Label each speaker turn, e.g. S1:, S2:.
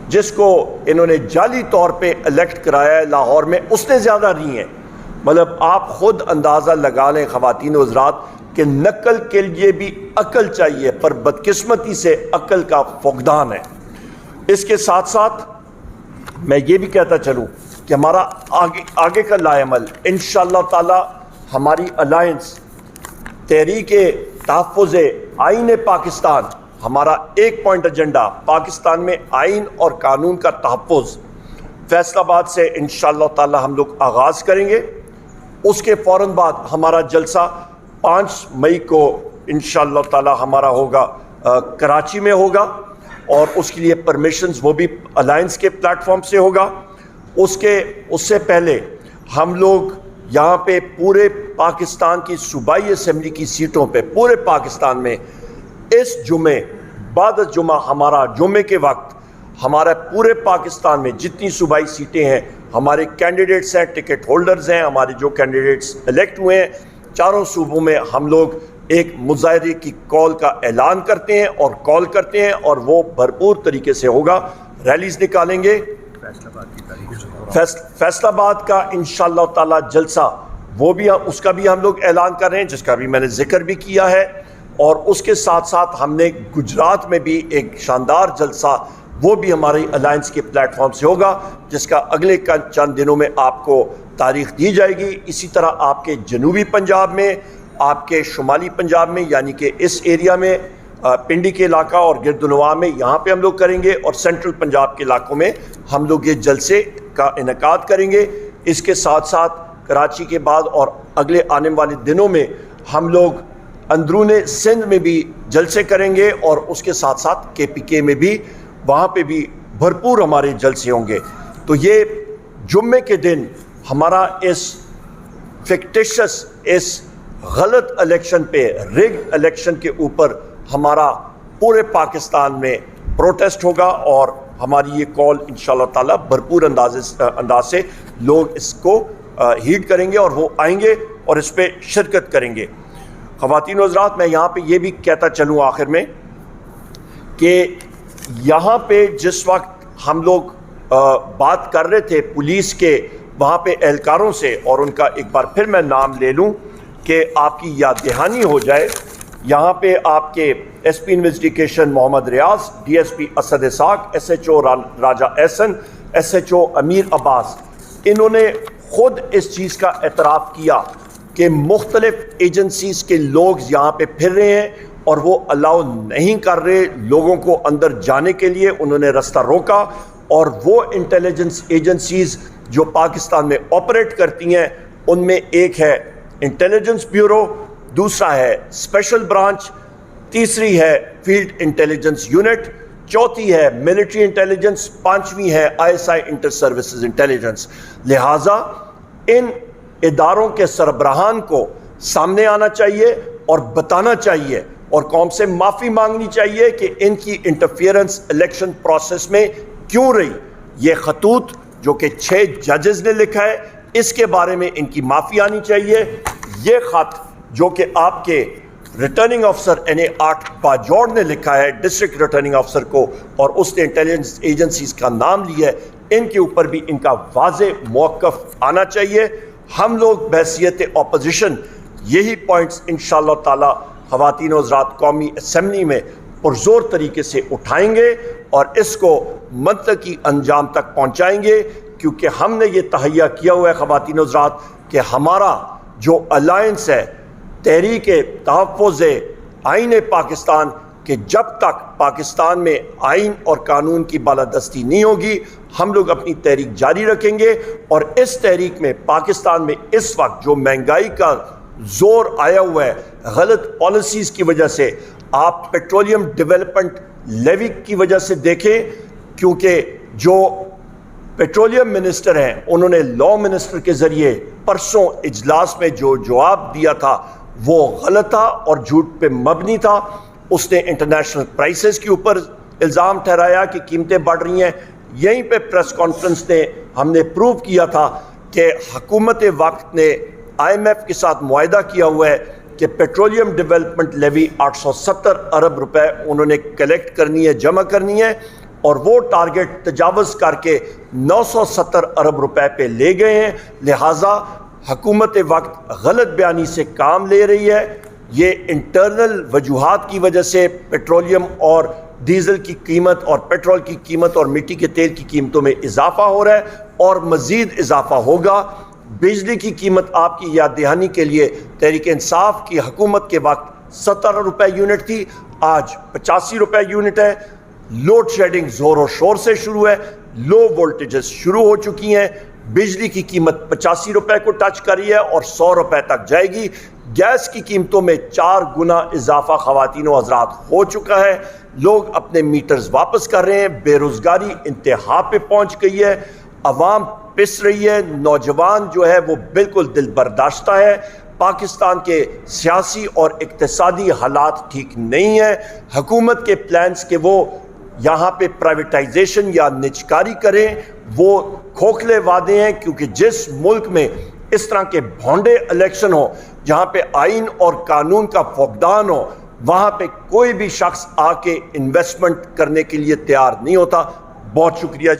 S1: جس کو انہوں نے جعلی طور پہ الیکٹ کرایا ہے لاہور میں، اس نے زیادہ رہی ہیں۔ مطلب آپ خود اندازہ لگا لیں خواتین و حضرات کہ نقل کے لیے بھی عقل چاہیے، پر بدقسمتی سے عقل کا فقدان ہے۔ اس کے ساتھ ساتھ میں یہ بھی کہتا چلوں کہ ہمارا آگے کا لائے عمل انشاءاللہ تعالی ہماری الائنس تحریک تحفظ آئین پاکستان، ہمارا ایک پوائنٹ ایجنڈا پاکستان میں آئین اور قانون کا تحفظ، فیصل آباد سے انشاءاللہ تعالی ہم لوگ آغاز کریں گے۔ اس کے فوراً بعد ہمارا جلسہ 5 مئی کو انشاءاللہ تعالی ہمارا ہوگا کراچی میں ہوگا، اور اس کے لیے پرمیشنز وہ بھی الائنس کے پلیٹ فارم سے ہوگا۔ اس سے پہلے ہم لوگ یہاں پہ پورے پاکستان کی صوبائی اسمبلی کی سیٹوں پہ پورے پاکستان میں اس جمعے بعد جمعہ ہمارا جمعے کے وقت ہمارا پورے پاکستان میں جتنی صوبائی سیٹیں ہیں ہمارے کینڈیڈیٹس ہیں، ٹکٹ ہولڈرز ہیں، ہمارے جو کینڈیڈیٹس الیکٹ ہوئے ہیں چاروں صوبوں میں ہم لوگ ایک مظاہرے کی کال کا اعلان کرتے ہیں اور وہ بھرپور طریقے سے ہوگا۔ ریلیز نکالیں گے۔ فیصل آباد کا انشاءاللہ تعالی جلسہ وہ بھی اس کا بھی ہم لوگ اعلان کر رہے ہیں، جس کا بھی میں نے ذکر بھی کیا ہے، اور اس کے ساتھ ساتھ ہم نے گجرات میں بھی ایک شاندار جلسہ وہ بھی ہماری الائنس کے پلیٹ فارم سے ہوگا، جس کا اگلے چند دنوں میں آپ کو تاریخ دی جائے گی۔ اسی طرح آپ کے جنوبی پنجاب میں، آپ کے شمالی پنجاب میں، یعنی کہ اس ایریا میں پنڈی کے علاقہ اور گردنواں میں یہاں پہ ہم لوگ کریں گے، اور سینٹرل پنجاب کے علاقوں میں ہم لوگ یہ جلسے کا انعقاد کریں گے۔ اس کے ساتھ ساتھ کراچی کے بعد اور اگلے آنے والے دنوں میں ہم لوگ اندرون سندھ میں بھی جلسے کریں گے، اور اس کے ساتھ ساتھ کے پی کے میں بھی وہاں پہ بھی بھرپور ہمارے جلسے ہوں گے۔ تو یہ جمعے کے دن ہمارا اس فکٹیشس، اس غلط الیکشن پہ، ریگ الیکشن کے اوپر ہمارا پورے پاکستان میں پروٹیسٹ ہوگا، اور ہماری یہ کال انشاءاللہ تعالی بھرپور انداز سے لوگ اس کو ہیڈ کریں گے، اور وہ آئیں گے اور اس پہ شرکت کریں گے۔ خواتین و حضرات، میں یہاں پہ یہ بھی کہتا چلوں آخر میں کہ یہاں پہ جس وقت ہم لوگ بات کر رہے تھے پولیس کے وہاں پہ اہلکاروں سے، اور ان کا ایک بار پھر میں نام لے لوں کہ آپ کی یاد دہانی ہو جائے، یہاں پہ آپ کے ایس پی انویسٹیگیشن محمد ریاض، ڈی ایس پی اسد اسحاق، ایس ایچ او راجہ احسن، ایس ایچ او امیر عباس، انہوں نے خود اس چیز کا اعتراف کیا کہ مختلف ایجنسیز کے لوگ یہاں پہ پھر رہے ہیں اور وہ الاؤ نہیں کر رہے لوگوں کو اندر جانے کے لیے، انہوں نے رستہ روکا، اور وہ انٹیلیجنس ایجنسیز جو پاکستان میں آپریٹ کرتی ہیں ان میں ایک ہے انٹیلیجنس بیورو، دوسرا ہے اسپیشل برانچ، تیسری ہے فیلڈ انٹیلیجنس یونٹ، چوتھی ہے ملٹری انٹیلیجنس، پانچویں ہے I S I inter services intelligence. لہٰذا ان اداروں کے سربراہان کو سامنے آنا چاہیے اور بتانا چاہیے اور قوم سے معافی مانگنی چاہیے کہ ان کی انٹرفیئرنس الیکشن پروسیس میں کیوں رہی۔ یہ خطوط جو کہ 6 ججز نے لکھا ہے، اس کے بارے میں ان کی معافی آنی چاہیے۔ یہ خط جو کہ آپ کے ریٹرننگ آفیسر NA8 باجوڑ نے لکھا ہے ڈسٹرکٹ ریٹرننگ آفیسر کو، اور اس نے انٹیلیجنس ایجنسیز کا نام لیا ہے، ان کے اوپر بھی ان کا واضح موقف آنا چاہیے۔ ہم لوگ بحیثیت اپوزیشن یہی پوائنٹس انشاءاللہ تعالی خواتین و حضرات قومی اسمبلی میں پرزور طریقے سے اٹھائیں گے اور اس کو منطقی انجام تک پہنچائیں گے، کیونکہ ہم نے یہ تہیہ کیا ہوا ہے خواتین و حضرات کہ ہمارا جو الائنس ہے تحریک تحفظ آئین پاکستان، کہ جب تک پاکستان میں آئین اور قانون کی بالادستی نہیں ہوگی ہم لوگ اپنی تحریک جاری رکھیں گے۔ اور اس تحریک میں پاکستان میں اس وقت جو مہنگائی کا زور آیا ہوا ہے غلط پالیسیز کی وجہ سے، آپ پیٹرولیم ڈیولپمنٹ لیوی کی وجہ سے دیکھیں، کیونکہ جو پیٹرولیم منسٹر ہیں انہوں نے لا منسٹر کے ذریعے پرسوں اجلاس میں جو جواب دیا تھا وہ غلط تھا اور جھوٹ پہ مبنی تھا۔ اس نے انٹرنیشنل پرائسز کے اوپر الزام ٹھہرایا کہ قیمتیں بڑھ رہی ہیں۔ یہیں پہ پریس کانفرنس نے ہم نے پروو کیا تھا کہ حکومت وقت نے IMF کے ساتھ معاہدہ کیا ہوا ہے کہ پیٹرولیم ڈیولپمنٹ لیوی 870 ارب روپے انہوں نے کلیکٹ کرنی ہے، جمع کرنی ہے، اور وہ ٹارگٹ تجاوز کر کے 970 ارب روپے پہ لے گئے ہیں. لہٰذا حکومت وقت غلط بیانی سے کام لے رہی ہے. یہ انٹرنل وجوہات کی وجہ سے پیٹرولیم اور ڈیزل کی قیمت اور پیٹرول کی قیمت اور مٹی کے تیل کی قیمتوں میں اضافہ ہو رہا ہے اور مزید اضافہ ہوگا. بجلی کی قیمت آپ کی یاد دہانی کے لیے تحریک انصاف کی حکومت کے وقت 17 روپے یونٹ تھی, آج 85 روپے یونٹ ہے. لوڈ شیڈنگ زور و شور سے شروع ہے, لو وولٹیجز شروع ہو چکی ہیں. بجلی کی قیمت 85 روپے کو ٹچ کری ہے اور 100 روپے تک جائے گی. گیس کی قیمتوں میں 4 گنا اضافہ خواتین و حضرات ہو چکا ہے. لوگ اپنے میٹرز واپس کر رہے ہیں. بے روزگاری انتہا پہ پہنچ گئی ہے. عوام پس رہی ہے. نوجوان جو ہے وہ بالکل دل برداشتہ ہے. پاکستان کے سیاسی اور اقتصادی حالات ٹھیک نہیں ہیں. حکومت کے پلانز کہ وہ یہاں پہ پرائیویٹائزیشن یا نجکاری کریں وہ کھوکھلے وعدے ہیں, کیونکہ جس ملک میں اس طرح کے بھونڈے الیکشن ہو, جہاں پہ آئین اور قانون کا فقدان ہو, وہاں پہ کوئی بھی شخص آ کے انویسٹمنٹ کرنے کے لیے تیار نہیں ہوتا. بہت شکریہ جی.